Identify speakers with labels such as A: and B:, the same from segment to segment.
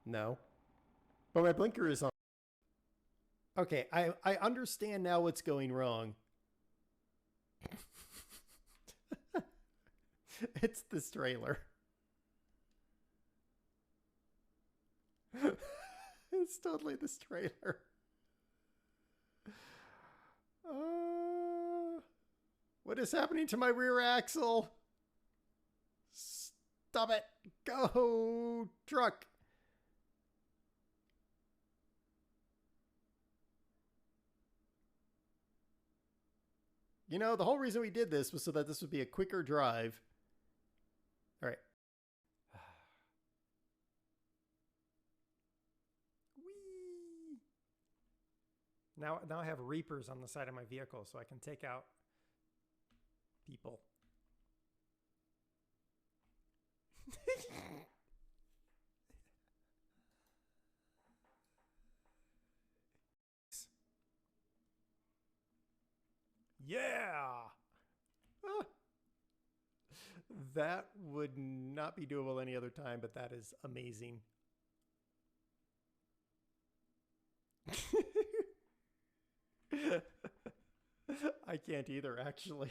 A: No. But my blinker is on. Okay, I understand now what's going wrong. It's this trailer. It's totally this trailer. What is happening to my rear axle? Stop it. Go, truck. You know, the whole reason we did this was so that this would be a quicker drive. All right. Whee! Now I have reapers on the side of my vehicle so I can take out people. Yeah! Ah. That would not be doable any other time, but that is amazing. I can't either, actually.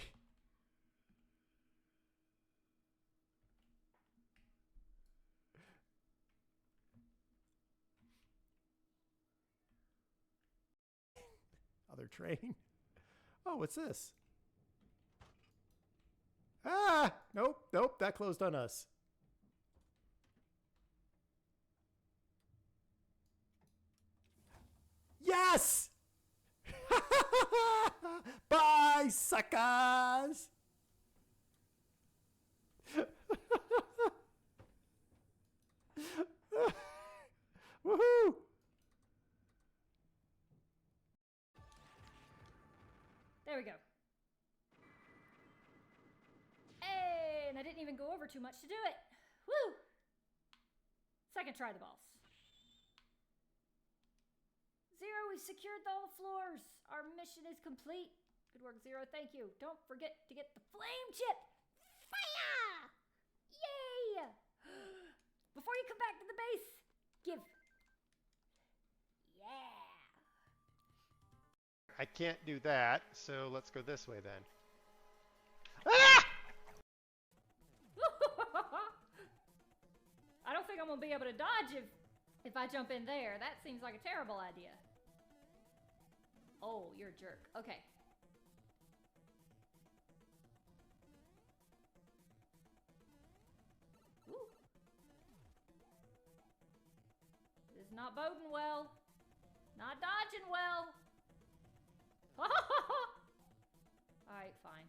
A: Other train. Oh, what's this? Ah! Nope, nope, that closed on us. Yes! Bye, suckers! Woohoo!
B: There we go. Hey, and I didn't even go over too much to do it. Woo! Second try the boss. Zero, we've secured all the floors. Our mission is complete. Good work, Zero. Thank you. Don't forget to get the flame chip. Fire! Yay! Before you come back to the base, give. Yeah.
A: I can't do that, so let's go this way then. Ah!
B: I don't think I'm gonna be able to dodge if I jump in there. That seems like a terrible idea. Oh, you're a jerk. Okay. Ooh. This is not boding well. Not dodging well. Alright, fine.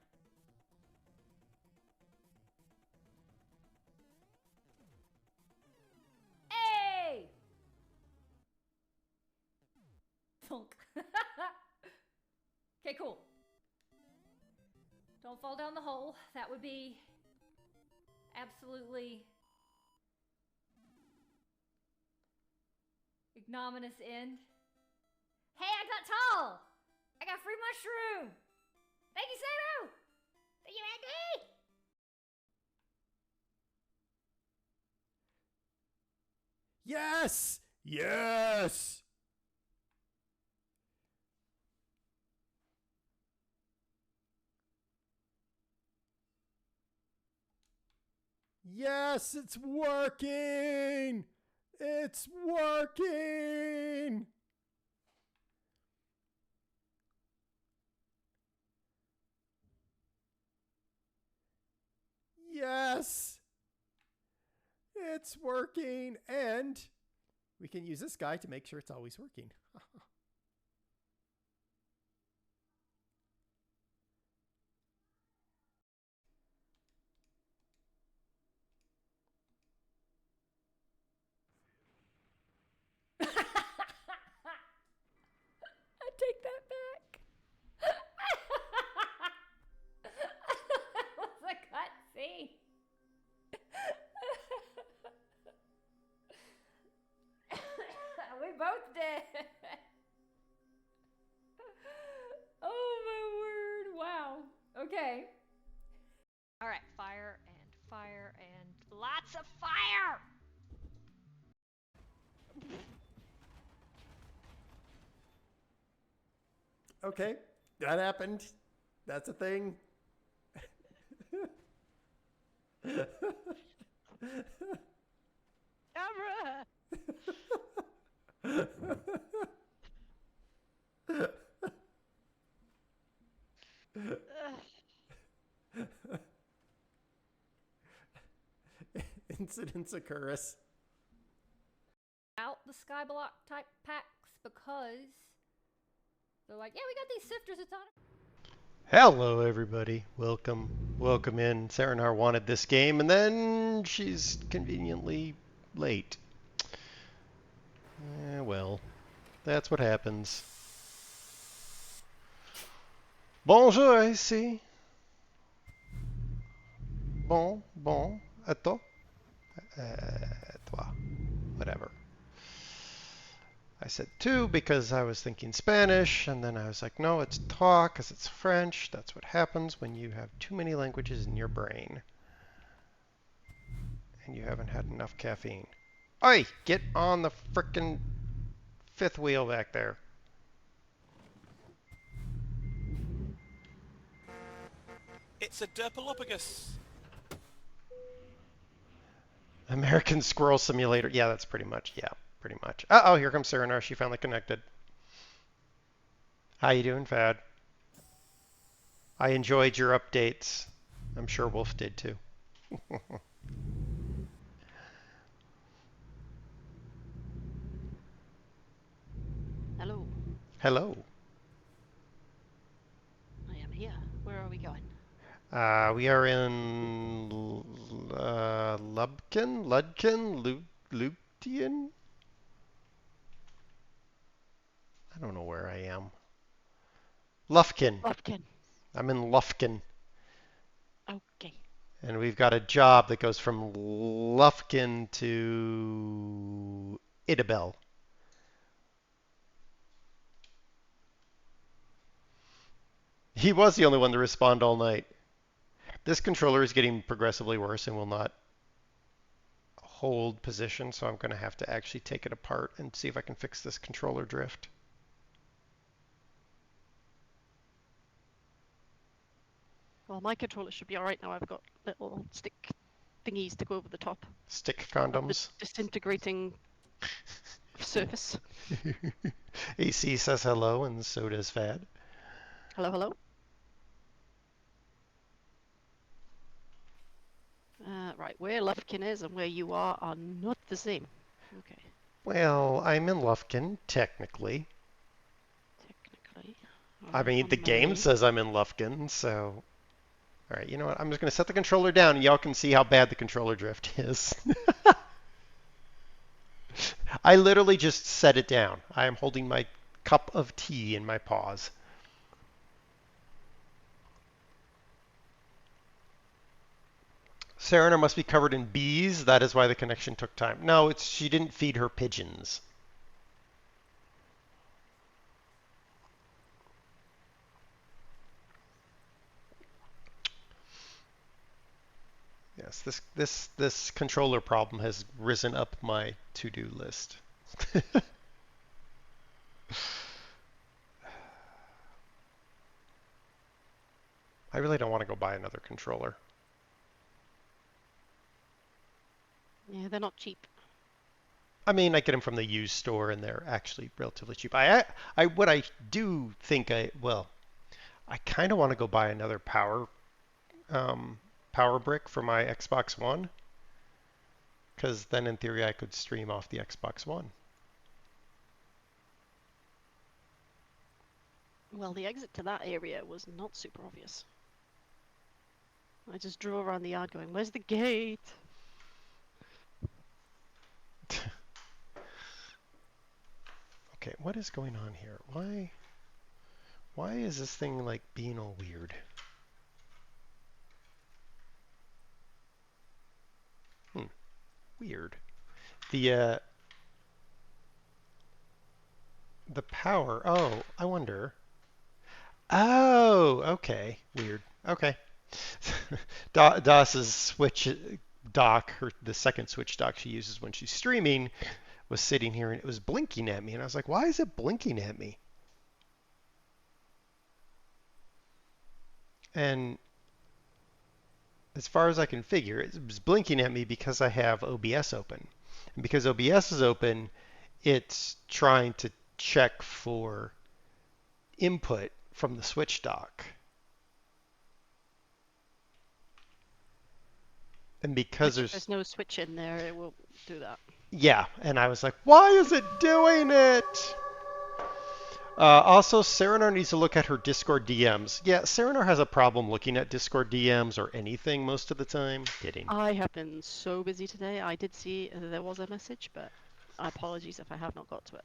B: Hey! Thunk. Okay, cool. Don't fall down the hole. That would be absolutely ignominious end. Hey, I got tall! I got free mushroom! Thank you, Saru! Thank you, Andy!
A: Yes! Yes! Yes, it's working! It's working! Yes! It's working, and we can use this guy to make sure it's always working.
B: I take that back. That was a cutscene. We both did. Oh my word. Wow. Okay. All right, fire and lots of fire.
A: Okay, that happened. That's a thing.
C: Camera!
A: Incidents occurrence.
B: Out the skyblock type packs because they're like, yeah, we got these sifters. It's on.
D: Hello, everybody. Welcome in. Serenaar wanted this game, and then she's conveniently late. Well, that's what happens. Bonjour, ici. Bon, à toi. Toi. Whatever. I said two because I was thinking Spanish, and then I was like, no, it's toi because it's French. That's what happens when you have too many languages in your brain and you haven't had enough caffeine. Oi, get on the frickin' fifth wheel back there.
E: It's a derpalopagus.
D: American Squirrel Simulator. Yeah, that's pretty much. Uh-oh, here comes Serenaar. She finally connected. How you doing, Fad? I enjoyed your updates. I'm sure Wolf did too.
C: Hello.
D: Hello.
C: I am here. Where are we going?
D: We are in Luptian? I don't know where I am. Lufkin.
C: Lufkin.
D: I'm in Lufkin.
C: Okay.
D: And we've got a job that goes from Lufkin to Idabel. He was the only one to respond all night. This controller is getting progressively worse and will not hold position, so I'm going to have to actually take it apart and see if I can fix this controller drift.
C: Well, my controller should be alright now. I've got little stick thingies to go over the top
D: Stick
C: of the
D: condoms.
C: disintegrating surface.
D: AC says hello, and so does Fad.
C: Hello, hello. Right, where Lufkin is and where you are not the same. Okay.
D: Well, I'm in Lufkin, technically.
C: Technically.
D: I mean,
C: On
D: the
C: my
D: game
C: way.
D: says I'm in Lufkin, so... Alright, you know what? I'm just going to set the controller down, and y'all can see how bad the controller drift is. I literally just set it down. I am holding my cup of tea in my paws. Serenaar must be covered in bees. That is why the connection took time. No, she didn't feed her pigeons. Yes, this controller problem has risen up my to-do list. I really don't want to go buy another controller.
C: Yeah, they're not cheap.
D: I mean, I get them from the used store, and they're actually relatively cheap. What I do think I kind of want to go buy another power brick for my Xbox One, because then in theory I could stream off the Xbox One.
C: Well, the exit to that area was not super obvious. I just drove around the yard going, where's the gate?
D: Okay, what is going on here? Why is this thing like being all weird? Weird. The power. Oh, I wonder. Oh, okay. Weird. Okay. DOS's switch dock, the second switch dock she uses when she's streaming, was sitting here and it was blinking at me. And I was like, why is it blinking at me? And as far as I can figure, it's blinking at me because I have OBS open. And because OBS is open, it's trying to check for input from the switch dock. And because
C: Which if there's no switch in there, it will do that.
D: yeah, and I was like, why is it doing it? Also, Serenaar needs to look at her Discord DMs. Yeah, Serenaar has a problem looking at Discord DMs or anything most of the time. Kidding.
C: I have been so busy today. I did see there was a message, but apologies if I have not got to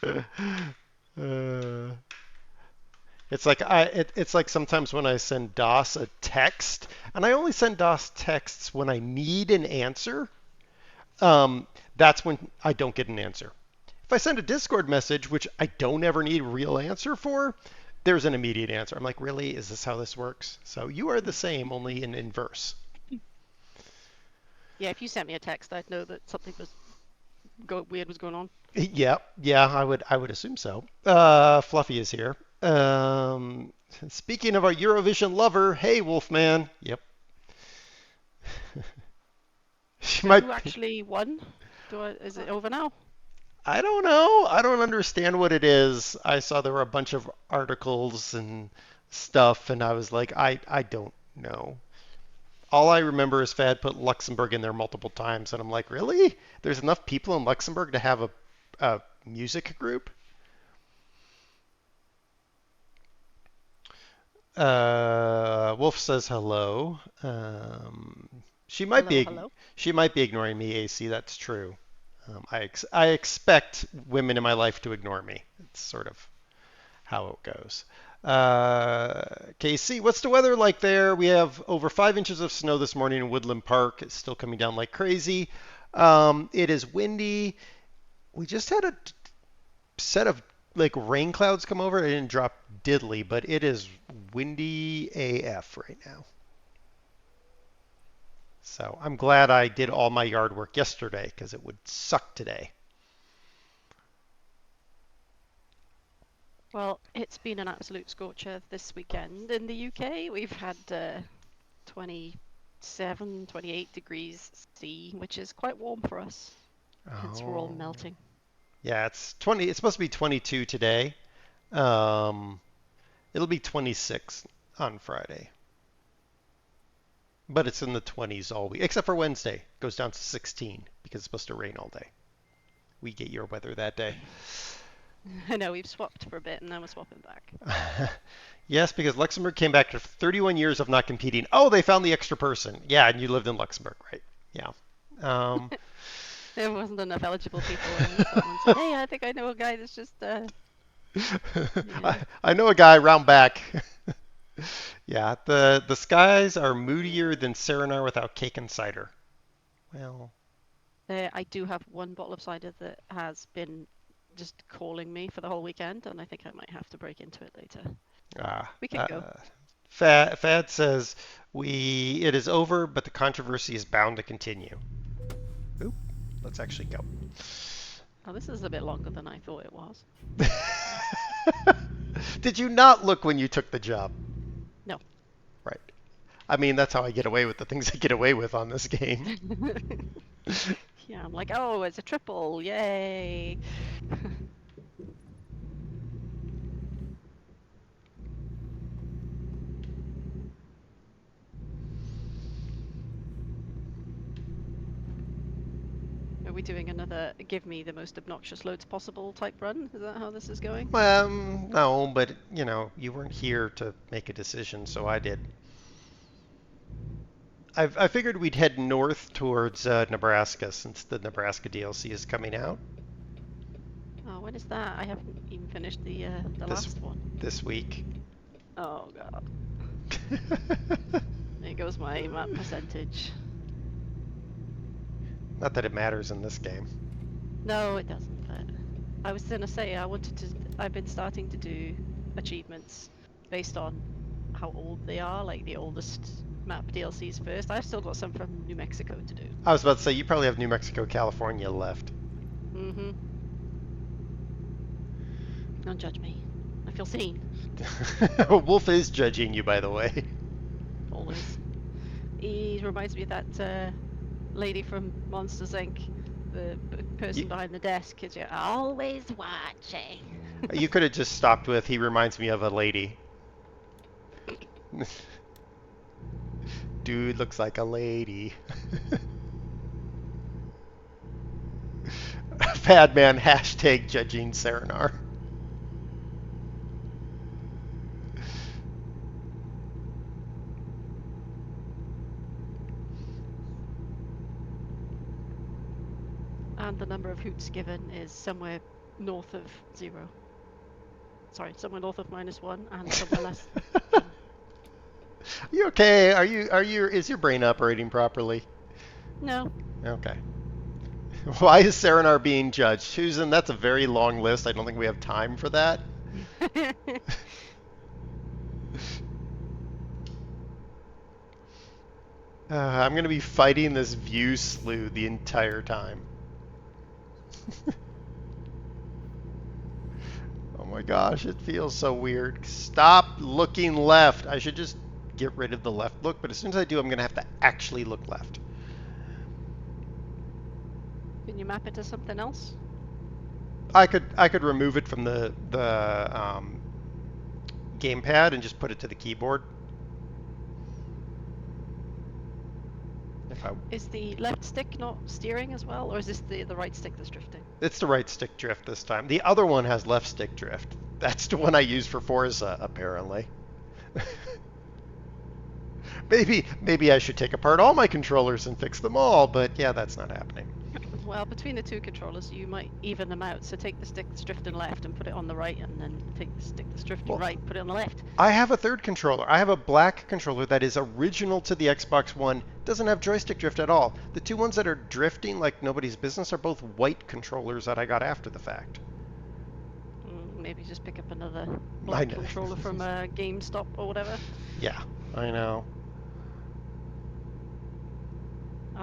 C: it.
D: It's like it's like sometimes when I send DOS a text, and I only send DOS texts when I need an answer. That's when I don't get an answer. If I send a Discord message, which I don't ever need a real answer for, there's an immediate answer. I'm like, really? Is this how this works? So you are the same, only in inverse.
C: Yeah, if you sent me a text, I'd know that something was weird was going on.
D: Yeah, I would assume so. Fluffy is here. Speaking of our Eurovision lover, hey Wolfman. Yep. She might.
C: Who actually won? Is it over now?
D: I don't know. I don't understand what it is. I saw there were a bunch of articles and stuff, and I was like, I don't know. All I remember is Fad put Luxembourg in there multiple times, and I'm like, really? There's enough people in Luxembourg to have a music group? Wolf says hello. She might
C: Hello.
D: she might be ignoring me, AC. That's true. I expect women in my life to ignore me. It's sort of how it goes. KC, what's the weather like there? We have over 5 inches of snow this morning in Woodland Park. It's still coming down like crazy. It is windy. We just had a set of like rain clouds come over. It didn't drop diddly, but it is windy AF right now. So I'm glad I did all my yard work yesterday because it would suck today.
C: Well, it's been an absolute scorcher this weekend in the UK. We've had 27, 28 degrees C, which is quite warm for us. Hence we're all melting.
D: Yeah, it's 20. It's supposed to be 22 today. It'll be 26 on Friday. But it's in the 20s all week, except for Wednesday. It goes down to 16 because it's supposed to rain all day. We get your weather that day.
C: I know, we've swapped for a bit and now we're swapping back.
D: Yes, because Luxembourg came back to 31 years of not competing. Oh, they found the extra person. Yeah, and you lived in Luxembourg, right? Yeah.
C: There wasn't enough eligible people. And someone said, hey, I think I know a guy that's just... Yeah.
D: I know a guy round back. Yeah, the skies are moodier than Serenaar without cake and cider. Well,
C: I do have one bottle of cider that has been just calling me for the whole weekend, and I think I might have to break into it later. We can go.
D: Fad says it is over, but the controversy is bound to continue. Oop, let's actually go.
C: Oh, this is a bit longer than I thought it was.
D: Did you not look when you took the job?
C: No.
D: Right. I mean, that's how I get away with the things I get away with on this game.
C: Yeah, I'm like, oh, it's a triple, yay! Are we doing another give me the most obnoxious loads possible type run? Is that how this is going?
D: No, but you weren't here to make a decision, so I did. I figured we'd head north towards Nebraska since the Nebraska DLC is coming out.
C: Oh, when is that? I haven't even finished the last one.
D: This week.
C: Oh god. There goes my map percentage.
D: Not that it matters in this game.
C: No, it doesn't, but I was gonna say I've been starting to do achievements based on how old they are, like the oldest map DLCs first. I've still got some from New Mexico to do.
D: I was about to say, you probably have New Mexico, California left.
C: Mm-hmm. Don't judge me. I feel seen.
D: Wolf is judging you, by the way.
C: Always. He reminds me of that lady from Monsters Inc. The person
D: Y-
C: behind the desk, because you're always watching.
D: You could have just stopped with, he reminds me of a lady. Dude looks like a lady. Bad man, hashtag judging Serenar.
C: And the number of hoots given is somewhere north of 0. Sorry, somewhere north of -1 and somewhere less.
D: Are you okay? Is your brain operating properly?
C: No.
D: Okay. Why is Serenar being judged? Susan, that's a very long list. I don't think we have time for that. I'm going to be fighting this view slew the entire time. Oh my gosh, it feels so weird. Stop looking left. I should just get rid of the left look, but as soon as I do, I'm going to have to actually look left.
C: Can you map it to something else?
D: I could remove it from the gamepad and just put it to the keyboard. If I,
C: Is the left stick not steering as well, or is this the right stick that's drifting?
D: It's the right stick drift this time. The other one has left stick drift. That's the one I use for Forza, apparently. Maybe I should take apart all my controllers and fix them all, but yeah, that's not happening.
C: Well, between the two controllers, you might even them out. So take the stick that's drifting left and put it on the right, and then take the stick that's drifting right, put it on the left.
D: I have a third controller. I have a black controller that is original to the Xbox One. Doesn't have joystick drift at all. The two ones that are drifting like nobody's business are both white controllers that I got after the fact.
C: Maybe just pick up another black controller from GameStop or whatever.
D: Yeah, I know.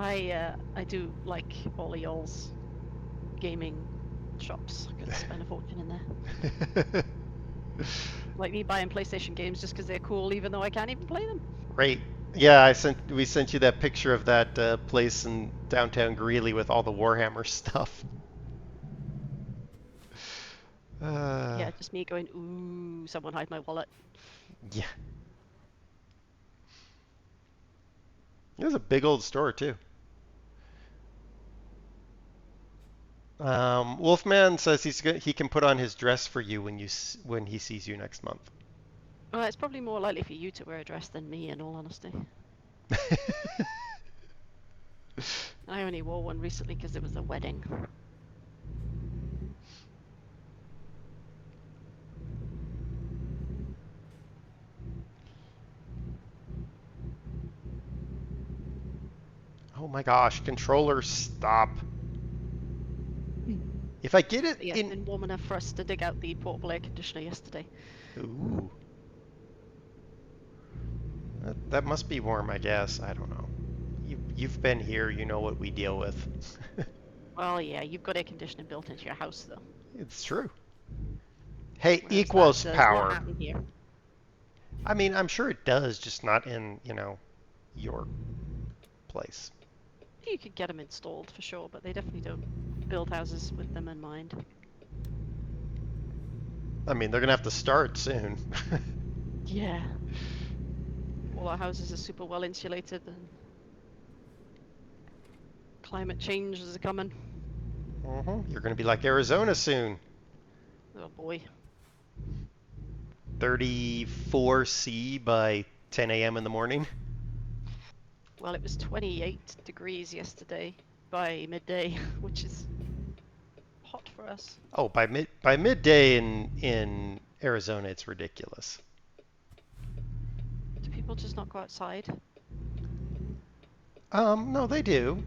C: I do like all of y'all's gaming shops. I could spend a fortune in there. Like me buying PlayStation games just because they're cool, even though I can't even play them.
D: Right. Yeah, we sent you that picture of that place in downtown Greeley with all the Warhammer stuff.
C: Yeah, just me going, ooh, someone hide my wallet.
D: Yeah. It was a big old store too. Wolfman says he can put on his dress for you when he sees you next month.
C: Well, it's probably more likely for you to wear a dress than me, in all honesty. I only wore one recently because it was a wedding.
D: Oh my gosh, controller, stop. If I get it
C: Yeah, it's been warm enough for us to dig out the portable air conditioner yesterday.
D: Ooh. That must be warm, I guess. I don't know. You've been here, you know what we deal with.
C: Well, yeah, you've got air conditioning built into your house, though.
D: It's true. Hey,
C: Whereas
D: equals
C: that does
D: power.
C: not happen here.
D: I mean, I'm sure it does, just not in, your place.
C: You could get them installed for sure, but they definitely don't build houses with them in mind.
D: I mean, they're gonna have to start soon.
C: Yeah. All our houses are super well insulated, and climate change is coming.
D: You're gonna be like Arizona soon.
C: Oh boy.
D: 34°C by 10 a.m. in the morning.
C: Well, it was 28 degrees yesterday by midday, which is hot for us.
D: Oh, by midday in Arizona, it's ridiculous.
C: Do people just not go outside?
D: No, they do.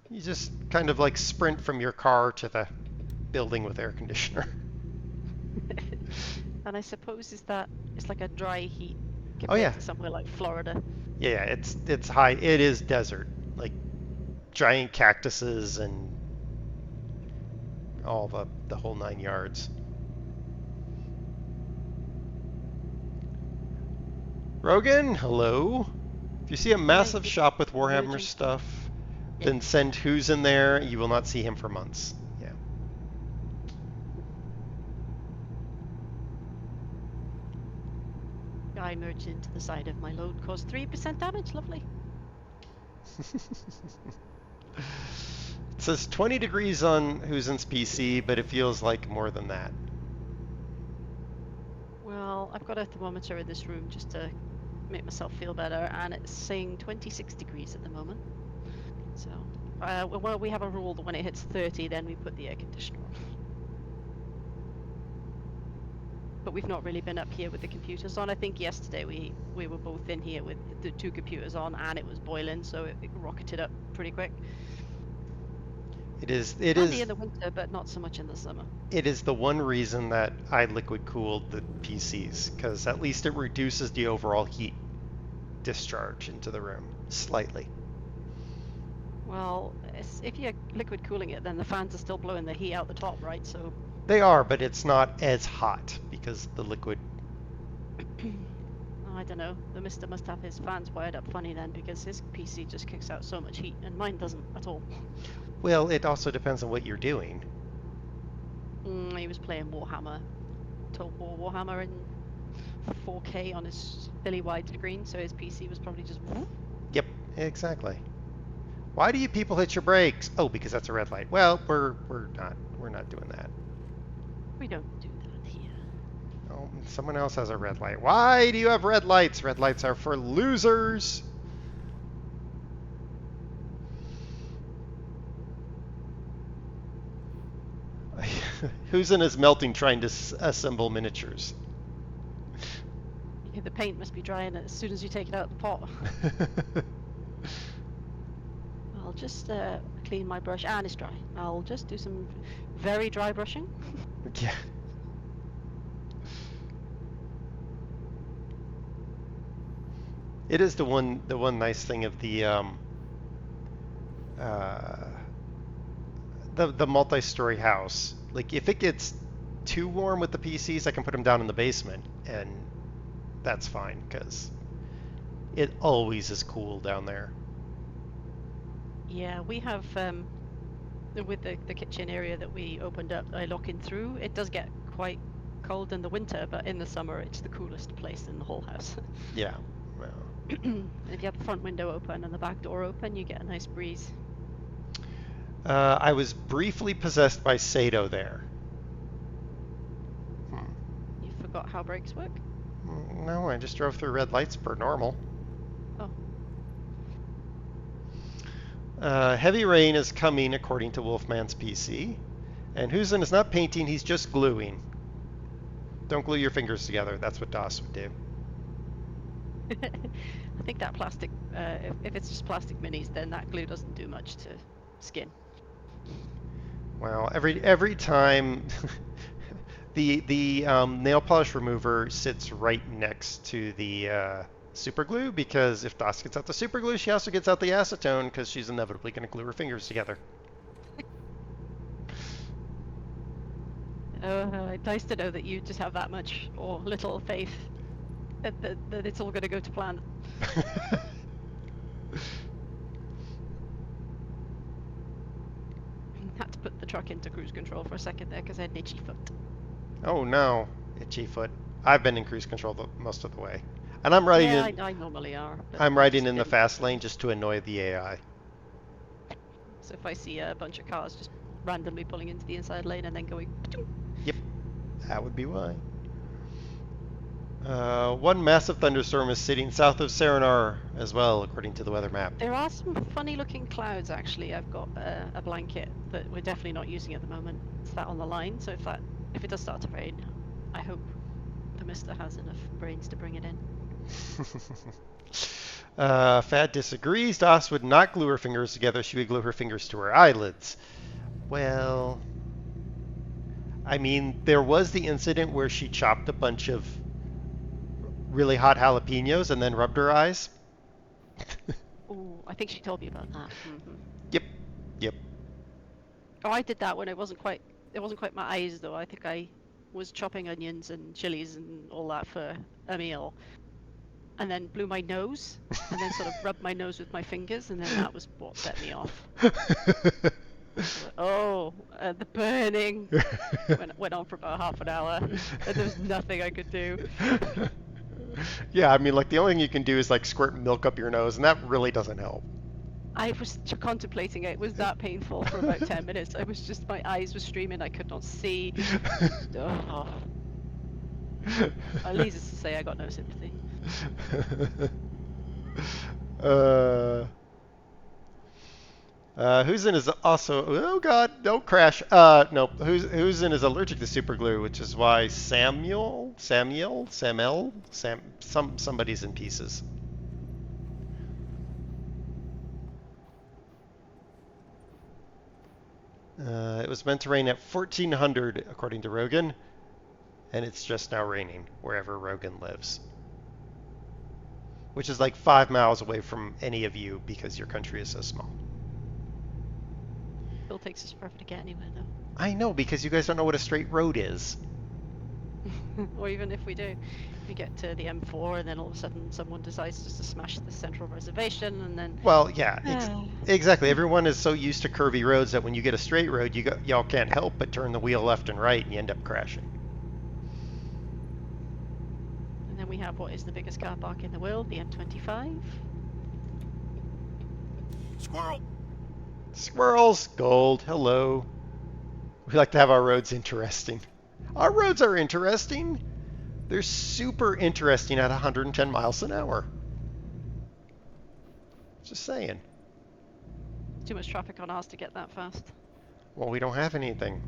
D: You just kind of like sprint from your car to the building with air conditioner.
C: And I suppose it's like a dry heat compared
D: Oh yeah.
C: to somewhere like Florida.
D: Yeah, it's high. It is desert, like giant cactuses and all the whole 9 yards. Rogan, hello. If you see a massive
C: Hi,
D: shop with Warhammer
C: emerging.
D: stuff,
C: Yeah.
D: then send who's in there. You will not see him for months. Yeah.
C: Guy merged into the side of my load, caused 3% damage. Lovely.
D: It says 20 degrees on Who's PC, but it feels like more than that.
C: Well, I've got a thermometer in this room just to make myself feel better, and it's saying 26 degrees at the moment. So, well, we have a rule that when it hits 30, then we put the air conditioner on. But we've not really been up here with the computers on. I think yesterday we were both in here with the 2 computers on, and it was boiling, so it rocketed up pretty quick.
D: It is
C: Handy in the winter, but not so much in the summer.
D: it is the one reason that I liquid cooled the PCs, because at least it reduces the overall heat discharge into the room slightly.
C: Well, if you're liquid cooling it, then the fans are still blowing the heat out the top, right? So
D: They are, but it's not as hot because the liquid.
C: I don't know. The Mister must have his fans wired up funny then, because his PC just kicks out so much heat, and mine doesn't at all.
D: Well, it also depends on what you're doing.
C: He was playing Warhammer, Total War Warhammer in 4K on his silly widescreen, so his PC was probably just.
D: Yep, exactly. Why do you people hit your brakes? Oh, because that's a red light. Well, we're not doing that.
C: We don't do that here.
D: Oh, someone else has a red light. Why do you have red lights? Red lights are for losers. Who's in his melting trying to assemble miniatures?
C: The paint must be drying as soon as you take it out of the pot. I'll just clean my brush, and it's dry. I'll just do some very dry brushing.
D: Yeah. It is the one nice thing of the the multi-story house. Like if it gets too warm with the PCs, I can put them down in the basement, and that's fine because it always is cool down there.
C: Yeah, we have with the kitchen area that we opened up, I look in through. It does get quite cold in the winter, but in the summer it's the coolest place in the whole house.
D: Yeah. Well.
C: If you have the front window open and the back door open, you get a nice breeze.
D: I was briefly possessed by Sato there.
C: You forgot how brakes work?
D: No, I just drove through red lights per normal.
C: Oh.
D: Heavy rain is coming according to Wolfman's PC. And Husen is not painting, he's just gluing. Don't glue your fingers together, that's what DOS would do.
C: I think that plastic, if it's just plastic minis, then that glue doesn't do much to skin.
D: Well, every time the nail polish remover sits right next to the super glue, because if DOS gets out the super glue, she also gets out the acetone because she's inevitably going to glue her fingers together.
C: Nice to know that you just have that much or little faith that it's all going to go to plan. Had to put the truck into cruise control for a second there because I had an itchy foot.
D: Oh no, itchy foot. I've been in cruise control most of the way. And I'm riding
C: I normally are.
D: I'm riding in the fast lane just to annoy the AI.
C: So if I see a bunch of cars just randomly pulling into the inside lane and then going...
D: Yep, that would be why. One massive thunderstorm is sitting south of Serenaar as well, according to the weather map.
C: There are some funny looking clouds actually. I've got a blanket that we're definitely not using at the moment. It's that on the line, so if it does start to rain, I hope the Mister has enough brains to bring it in.
D: Fad disagrees. DOS would not glue her fingers together. She would glue her fingers to her eyelids. Well, I mean, there was the incident where she chopped a bunch of really hot jalapenos and then rubbed her eyes.
C: Oh, I think she told me about that.
D: Yep.
C: Oh, I did that when it wasn't quite my eyes though. I think I was chopping onions and chilies and all that for a meal. and then blew my nose, and then sort of rubbed my nose with my fingers, and then that was what set me off. Oh, the burning went on for about half an hour, and there was nothing I could do.
D: Yeah, I mean, like, the only thing you can do is, like, squirt milk up your nose, and that really doesn't help.
C: I was contemplating it. It was that painful for about 10 minutes. I was just, my eyes were streaming. I could not see. Oh. Needless to say, I got no sympathy.
D: Who's in is also, oh god, don't crash. No, who's in is allergic to super glue, which is why somebody's in pieces. It was meant to rain at 1400 according to Rogan, and it's just now raining wherever Rogan lives, which is like 5 miles away from any of you because your country is so small.
C: Still takes us forever to get anywhere, though.
D: I know, because you guys don't know what a straight road is.
C: Or even if we do, we get to the M4 and then all of a sudden someone decides just to smash the central reservation, and then...
D: Well, yeah, exactly. Everyone is so used to curvy roads that when you get a straight road, y'all can't help but turn the wheel left and right, and you end up crashing.
C: And then we have what is the biggest car park in the world, the M25.
E: Squirrel!
D: Squirrels, gold, hello. We like to have our roads interesting. Our roads are interesting. They're super interesting at 110 miles an hour. Just saying.
C: Too much traffic on ours to get that fast.
D: Well, we don't have anything.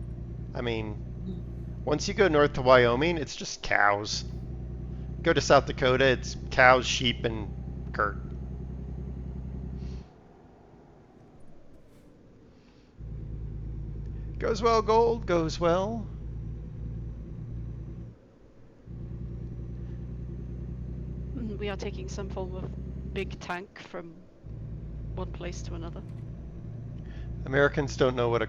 D: I mean, once you go north to Wyoming, it's just cows. Go to South Dakota, it's cows, sheep, and Kurt. Goes well, gold, goes well.
C: We are taking some form of big tank from one place to another.
D: Americans don't know what a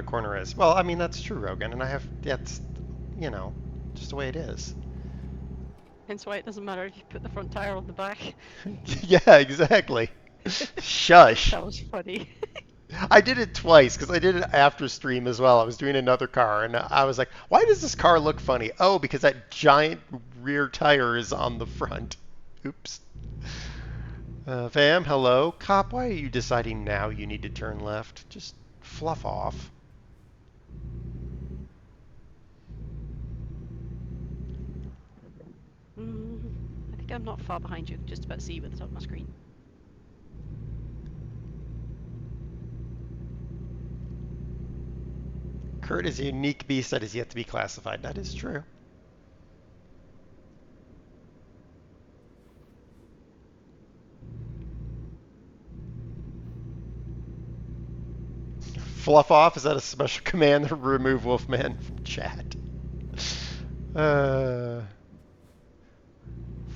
D: corner is. Well, I mean, that's true, Rogan, and that's, you know, just the way it is.
C: Hence why it doesn't matter if you put the front tire on the back.
D: Yeah, exactly. Shush.
C: That was funny.
D: I did it twice because I did it after stream as well. I was doing another car and I was like, why does this car look funny? Oh, because that giant rear tire is on the front. Oops. Fam, hello. Cop, why are you deciding now you need to turn left? Just fluff off.
C: I think I'm not far behind you, just about to see you at the top of my screen.
D: Kurt is a unique beast that is yet to be classified. That is true. Fluff off? Is that a special command to remove Wolfman from chat?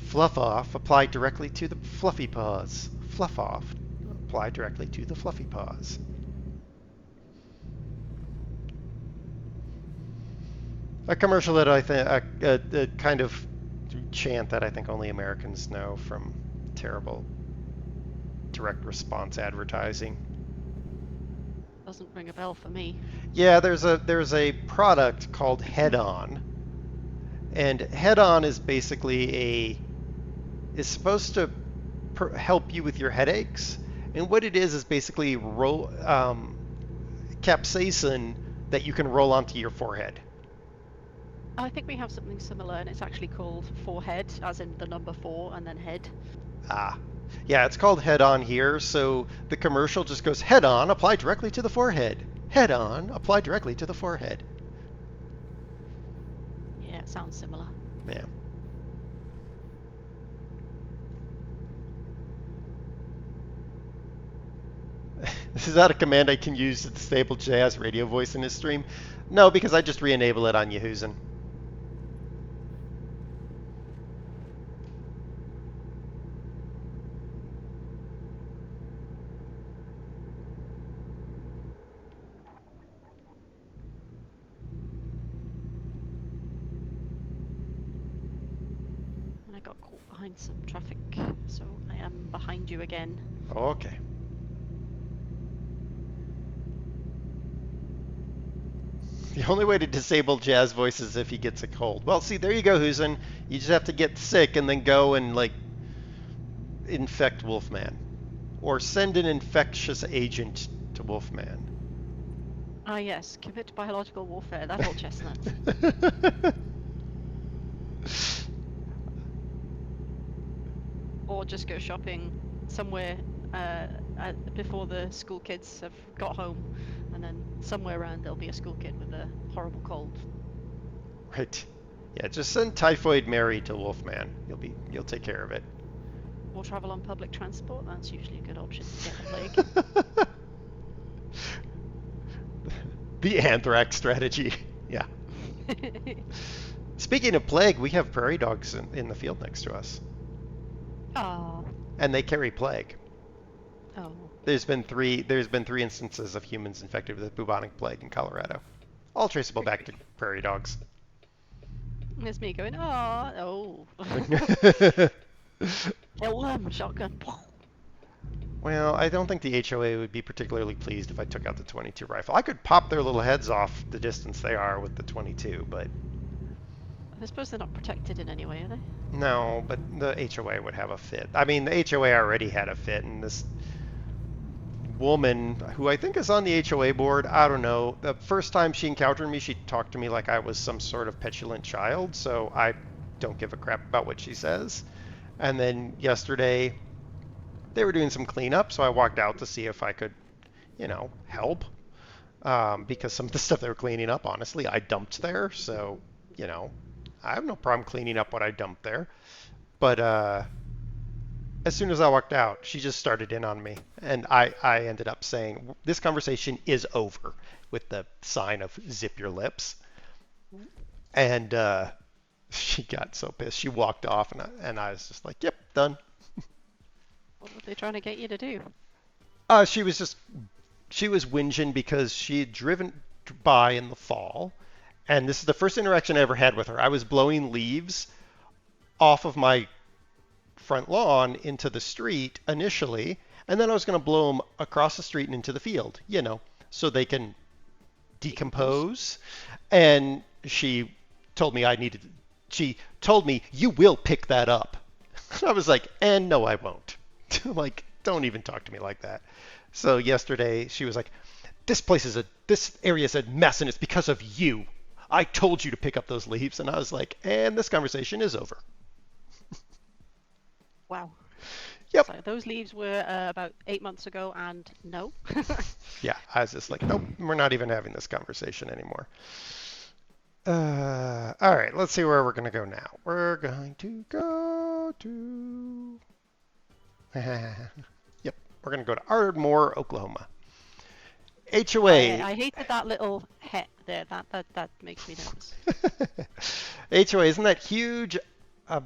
D: Fluff off. Apply directly to the fluffy paws. Fluff off. Apply directly to the fluffy paws. A commercial that I think, a kind of chant that I think only Americans know from terrible direct response advertising.
C: Doesn't ring a bell for me.
D: Yeah, there's a product called Head On, and Head On is basically is supposed to help you with your headaches, and what it is basically capsaicin that you can roll onto your forehead.
C: I think we have something similar, and it's actually called forehead, as in the number 4 and then head.
D: Ah. Yeah, it's called Head On here, so the commercial just goes, Head On, apply directly to the forehead. Head On, apply directly to the forehead.
C: Yeah, it sounds similar.
D: Yeah. Is that a command I can use to disable Jazz radio voice in his stream? No, because I just re-enable it on Yahuzen.
C: And I got caught behind some traffic, so I am behind you again.
D: Okay. The only way to disable Jazz voice is if he gets a cold. Well, see, there you go, Huzen. You just have to get sick and then go and, like, infect Wolfman. Or send an infectious agent to Wolfman.
C: Ah yes, commit biological warfare, that old chestnut. Or just go shopping somewhere before the school kids have got home, and then somewhere around there'll be a school kid with a horrible cold.
D: Right. Yeah, just send Typhoid Mary to Wolfman. You'll take care of it.
C: Or travel on public transport, that's usually a good option to get the plague.
D: The anthrax strategy. Yeah. Speaking of plague, we have prairie dogs in the field next to us.
C: Oh.
D: And they carry plague.
C: Oh.
D: There's been three instances of humans infected with the bubonic plague in Colorado. All traceable back to prairie dogs.
C: There's me going, oh. Kill them, shotgun.
D: Well, I don't think the HOA would be particularly pleased if I took out the 22 rifle. I could pop their little heads off the distance they are with the 22, but...
C: I suppose they're not protected in any way, are they?
D: No, but the HOA would have a fit. I mean, the HOA already had a fit, and this woman, who I think is on the HOA board, I don't know. The first time she encountered me, she talked to me like I was some sort of petulant child, so I don't give a crap about what she says. And then yesterday, they were doing some cleanup, so I walked out to see if I could, help. Because some of the stuff they were cleaning up, honestly, I dumped there, so, I have no problem cleaning up what I dumped there. But as soon as I walked out, she just started in on me. And I ended up saying, this conversation is over, with the sign of zip your lips. And she got so pissed. She walked off, and I was just like, yep, done.
C: What were they trying to get you to do?
D: She was whinging because she had driven by in the fall. And this is the first interaction I ever had with her. I was blowing leaves off of my front lawn into the street initially, and then I was going to blow them across the street and into the field, so they can decompose. And she told me you will pick that up. I was like, and no, I won't. Like, don't even talk to me like that. So yesterday she was like, this area is a mess and it's because of you. I told you to pick up those leaves. And I was like, and this conversation is over.
C: Wow.
D: Yep.
C: So those leaves were about 8 months ago, and no.
D: Yeah, I was just like, nope, we're not even having this conversation anymore. All right, let's see where we're going to go now. We're going to go to... Yep, we're going to go to Ardmore, Oklahoma. HOA.
C: I hated that little het there. That makes me nervous.
D: HOA, isn't that huge? Oh,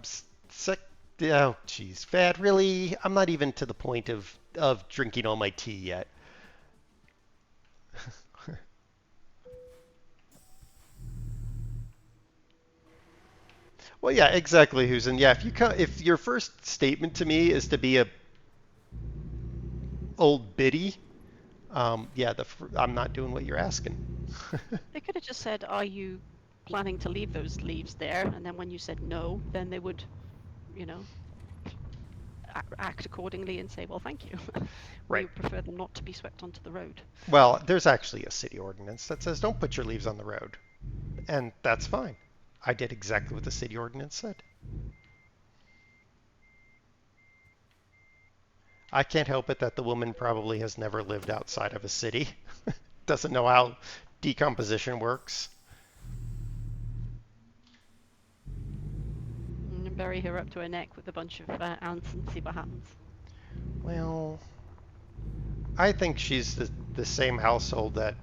D: jeez, Fat, really? I'm not even to the point of drinking all my tea yet. Well, yeah, exactly, Husen. Yeah, if your first statement to me is to be a old biddy, yeah, I'm not doing what you're asking.
C: They could have just said, "Are you planning to leave those leaves there?" And then when you said no, then they would, act accordingly and say, "Well, thank you."
D: Right.
C: We prefer them not to be swept onto the road.
D: Well, there's actually a city ordinance that says don't put your leaves on the road, and that's fine. I did exactly what the city ordinance said. I can't help it that the woman probably has never lived outside of a city. Doesn't know how decomposition works.
C: And bury her up to her neck with a bunch of ants and see what happens.
D: Well, I think she's the same household that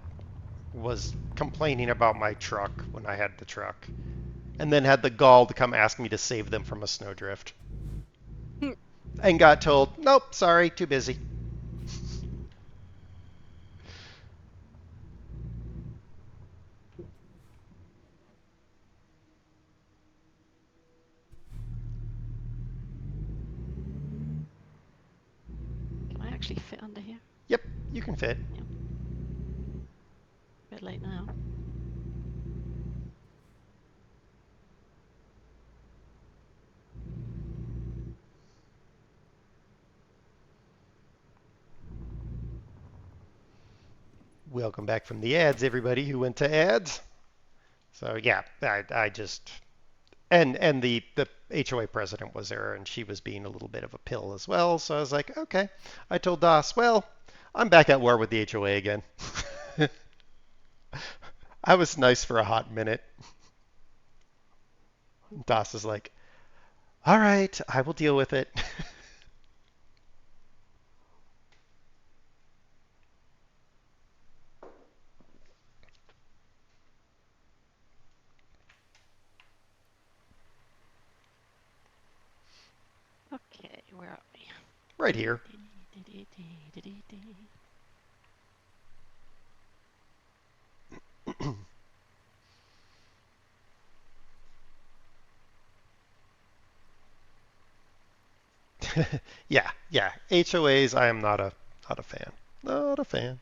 D: was complaining about my truck when I had the truck, and then had the gall to come ask me to save them from a snowdrift. And got told, nope, sorry, too busy.
C: actually fit under here?
D: Yep, you can fit.
C: Bit late now.
D: Welcome back from the ads, everybody who went to ads. So yeah, I just and the HOA president was there, and she was being a little bit of a pill as well. So I was like, okay. I told Das, well, I'm back at war with the HOA again. I was nice for a hot minute. Das is like, all right, I will deal with it.
C: Okay, where are we?
D: Right here. Yeah. HOAs, I am not a fan. Not a fan.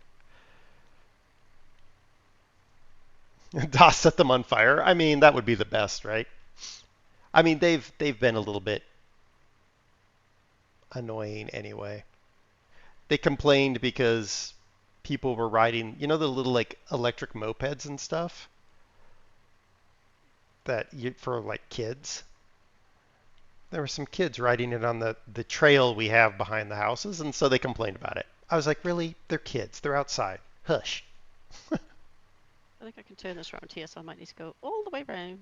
D: Das set them on fire. I mean, that would be the best, right? I mean, they've been a little bit annoying anyway. They complained because people were riding, you know, the little like electric mopeds and stuff that you for like kids. There were some kids riding it on the trail we have behind the houses, and so they complained about it. I was like, really? They're kids. They're outside. Hush.
C: I think I can turn this around here, so I might need to go all the way around.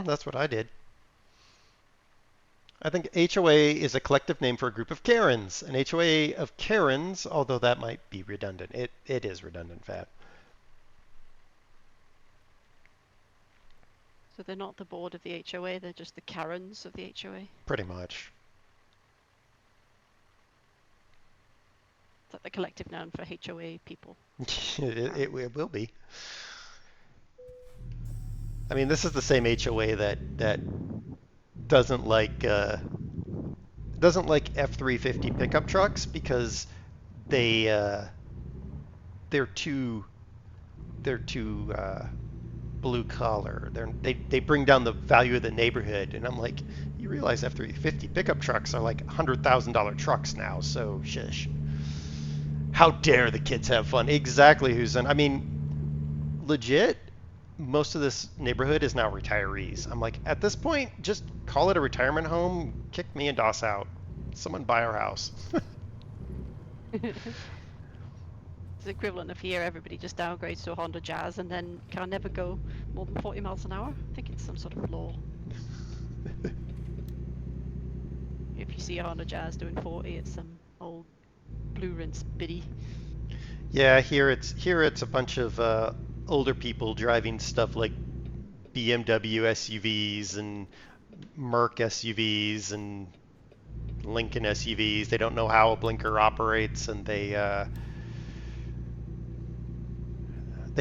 D: That's what I did. I think HOA is a collective name for a group of Karens. An HOA of Karens, although that might be redundant. It is redundant, Fat.
C: So they're not the board of the HOA, they're just the Karens of the HOA.
D: Pretty much.
C: It's like the collective noun for HOA people.
D: It will be. I mean, this is the same HOA that doesn't like F-350 pickup trucks because they're too blue collar. They bring down the value of the neighborhood, and I'm like, you realize F-350 pickup trucks are like $100,000 trucks now, so shush. How dare the kids have fun? Exactly, Husen. I mean, legit, most of this neighborhood is now retirees. I'm like, at this point, just call it a retirement home, kick me and DOS out. Someone buy our house.
C: It's the equivalent of here, everybody just downgrades to a Honda Jazz and then can never go more than 40 miles an hour. I think it's some sort of law. If you see a Honda Jazz doing 40, it's some old blue rinse biddy.
D: Yeah, here it's a bunch of older people driving stuff like BMW SUVs and Merc SUVs and Lincoln SUVs. They don't know how a blinker operates, and they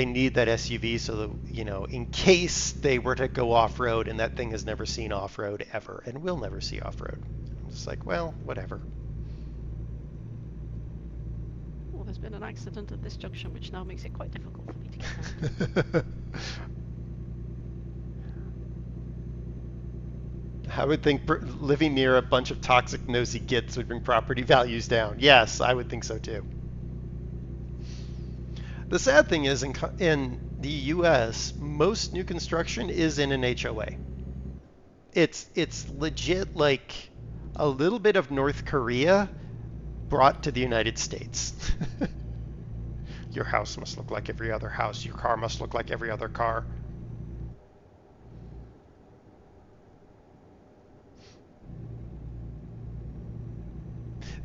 D: need that SUV so that, you know, in case they were to go off-road, and that thing has never seen off-road ever and will never see off-road. I'm just like, well, whatever.
C: Well, there's been an accident at this junction, which now makes it quite difficult for me to get around.
D: I would think living near a bunch of toxic, nosy gits would bring property values down. Yes, I would think so too. The sad thing is, in the U.S., most new construction is in an HOA. It's legit like a little bit of North Korea brought to the United States. Your house must look like every other house. Your car must look like every other car.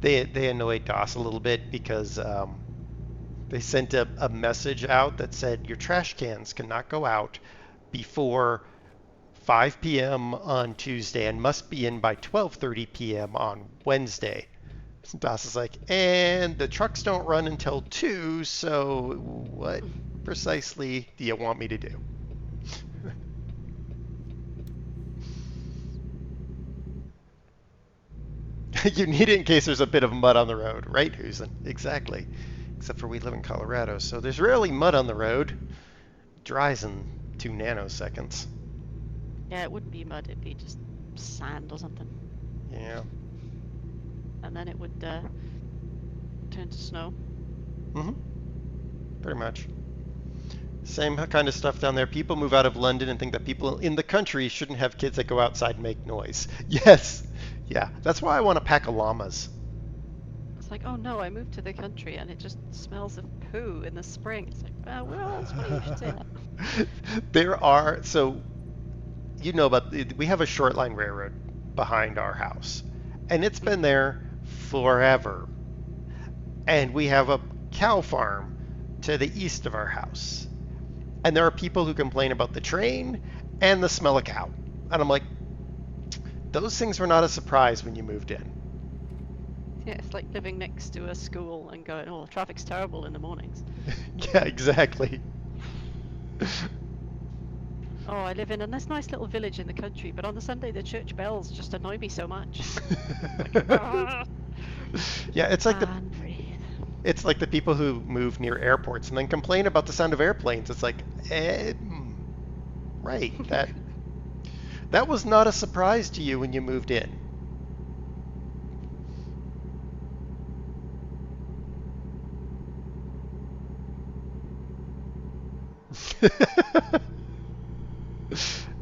D: They annoyed DOS a little bit because they sent a message out that said your trash cans cannot go out before 5 p.m. on Tuesday and must be in by 12:30 p.m. on Wednesday. So DOS is like, and the trucks don't run until 2, so what precisely do you want me to do? You need it in case there's a bit of mud on the road, right, Husen? Exactly. Except for we live in Colorado, so there's rarely mud on the road. Dries in 2 nanoseconds.
C: Yeah, it wouldn't be mud, it'd be just sand or something.
D: Yeah.
C: And then it would turn to snow.
D: Mm-hmm. Pretty much. Same kind of stuff down there. People move out of London and think that people in the country shouldn't have kids that go outside and make noise. Yes. Yeah. That's why I want a pack of llamas.
C: It's like, oh no, I moved to the country and it just smells of poo in the spring. It's like, well, it's funny you should say that.
D: There are, so you know about, we have a short line railroad behind our house, and it's been there forever. And we have a cow farm to the east of our house. And there are people who complain about the train and the smell of cow. And I'm like, those things were not a surprise when you moved in.
C: Yeah, it's like living next to a school and going, oh, traffic's terrible in the mornings.
D: Yeah, exactly.
C: Oh, I live in a nice little village in the country, but on the Sunday the church bells just annoy me so much.
D: Yeah, it's like
C: And breathe.
D: it's like the people who move near airports and then complain about the sound of airplanes. It's like, right, that was not a surprise to you when you moved in.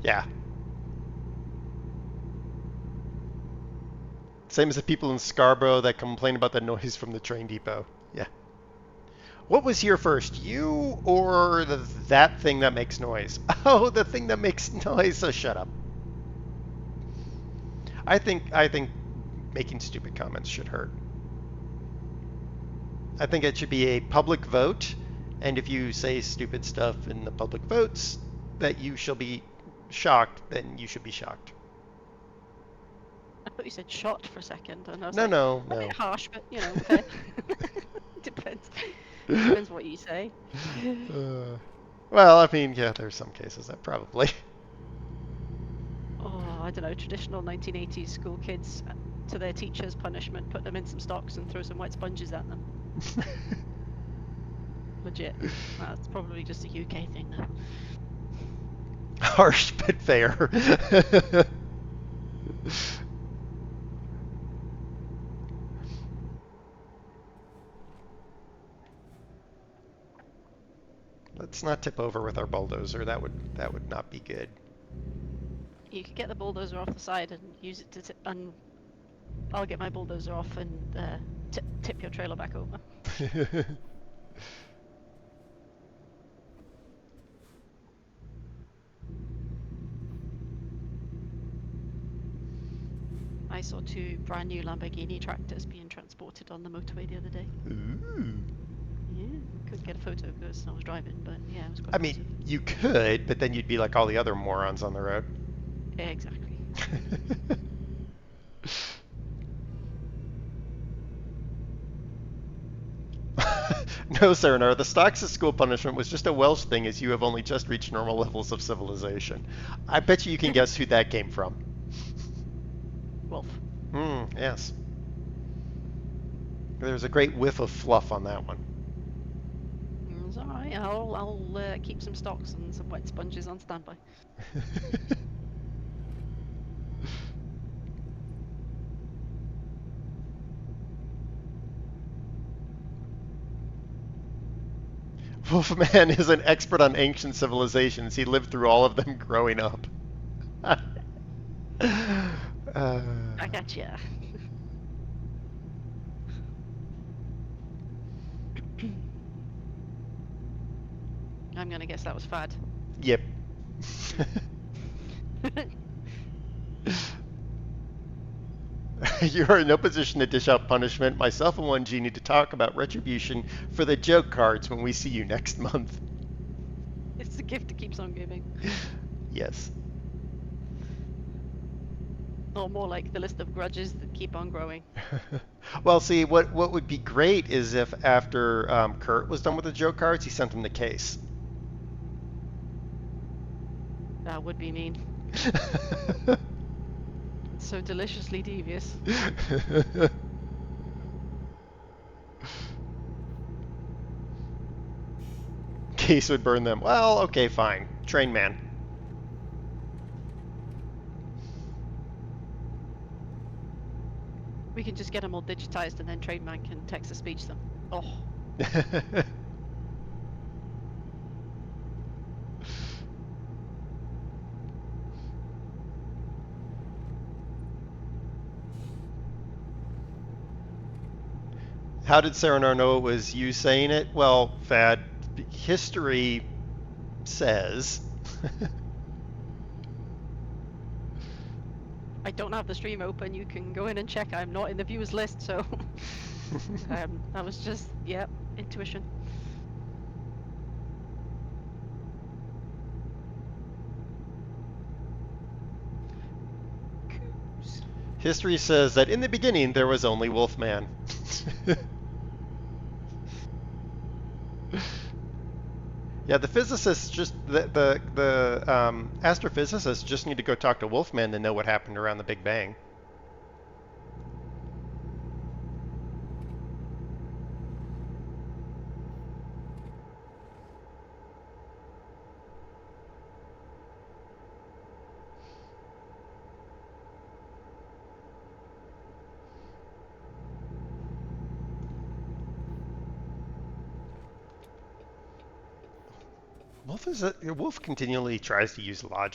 D: Yeah. Same as the people in Scarborough that complain about the noise from the train depot. Yeah. What was here first, you or that thing that makes noise? Oh, the thing that makes noise. So shut up. I think making stupid comments should hurt. I think it should be a public vote, and if you say stupid stuff in the public votes that you shall be shocked, then you should be shocked.
C: I thought you said shot for a second, and I was
D: No,
C: like,
D: no,
C: a
D: no.
C: bit harsh, but you know, okay. Depends. Depends what you say.
D: Well, I mean, yeah, there's some cases that probably.
C: Oh, I don't know, traditional 1980s school kids, to their teacher's punishment, put them in some stocks and throw some white sponges at them. Legit. That's probably just a UK thing, though.
D: Harsh but fair. Let's not tip over with our bulldozer. That would not be good.
C: You could get the bulldozer off the side and use it to I'll get my bulldozer off and tip your trailer back over. I saw 2 brand new Lamborghini tractors being transported on the motorway the other day.
D: Ooh.
C: Yeah, couldn't get a photo because I was driving, but yeah, it was quite
D: I mean,
C: impressive.
D: you could, but then you'd be like all the other morons on the road.
C: Yeah, exactly.
D: No, Serenaar, the stocks of school punishment was just a Welsh thing as you have only just reached normal levels of civilization. I bet you can guess who that came from.
C: Wolf.
D: Yes. There's a great whiff of fluff on that one.
C: It's alright, I'll keep some stocks and some wet sponges on standby.
D: Wolfman is an expert on ancient civilizations. He lived through all of them growing up.
C: I gotcha. I'm gonna guess that was fad.
D: Yep. You are in no position to dish out punishment. Myself and 1G need to talk about retribution for the joke cards when we see you next month.
C: It's the gift that keeps on giving.
D: Yes.
C: Or more like the list of grudges that keep on growing.
D: Well, see, what would be great is if after Kurt was done with the joke cards, he sent them the case.
C: That would be mean. So deliciously devious.
D: Case would burn them. Well, okay, fine. Train man.
C: We can just get them all digitized and then Trademan can text-to-speech them. Oh,
D: How did Serenaar know it was you saying it? Well, Fad, history says.
C: I don't have the stream open. You can go in and check. I'm not in the viewers list, so that was just, yeah, intuition. Coos.
D: History says that in the beginning there was only Wolfman. Yeah, the physicists just the astrophysicists just need to go talk to Wolfman to know what happened around the Big Bang. Wolf continually tries to use logic.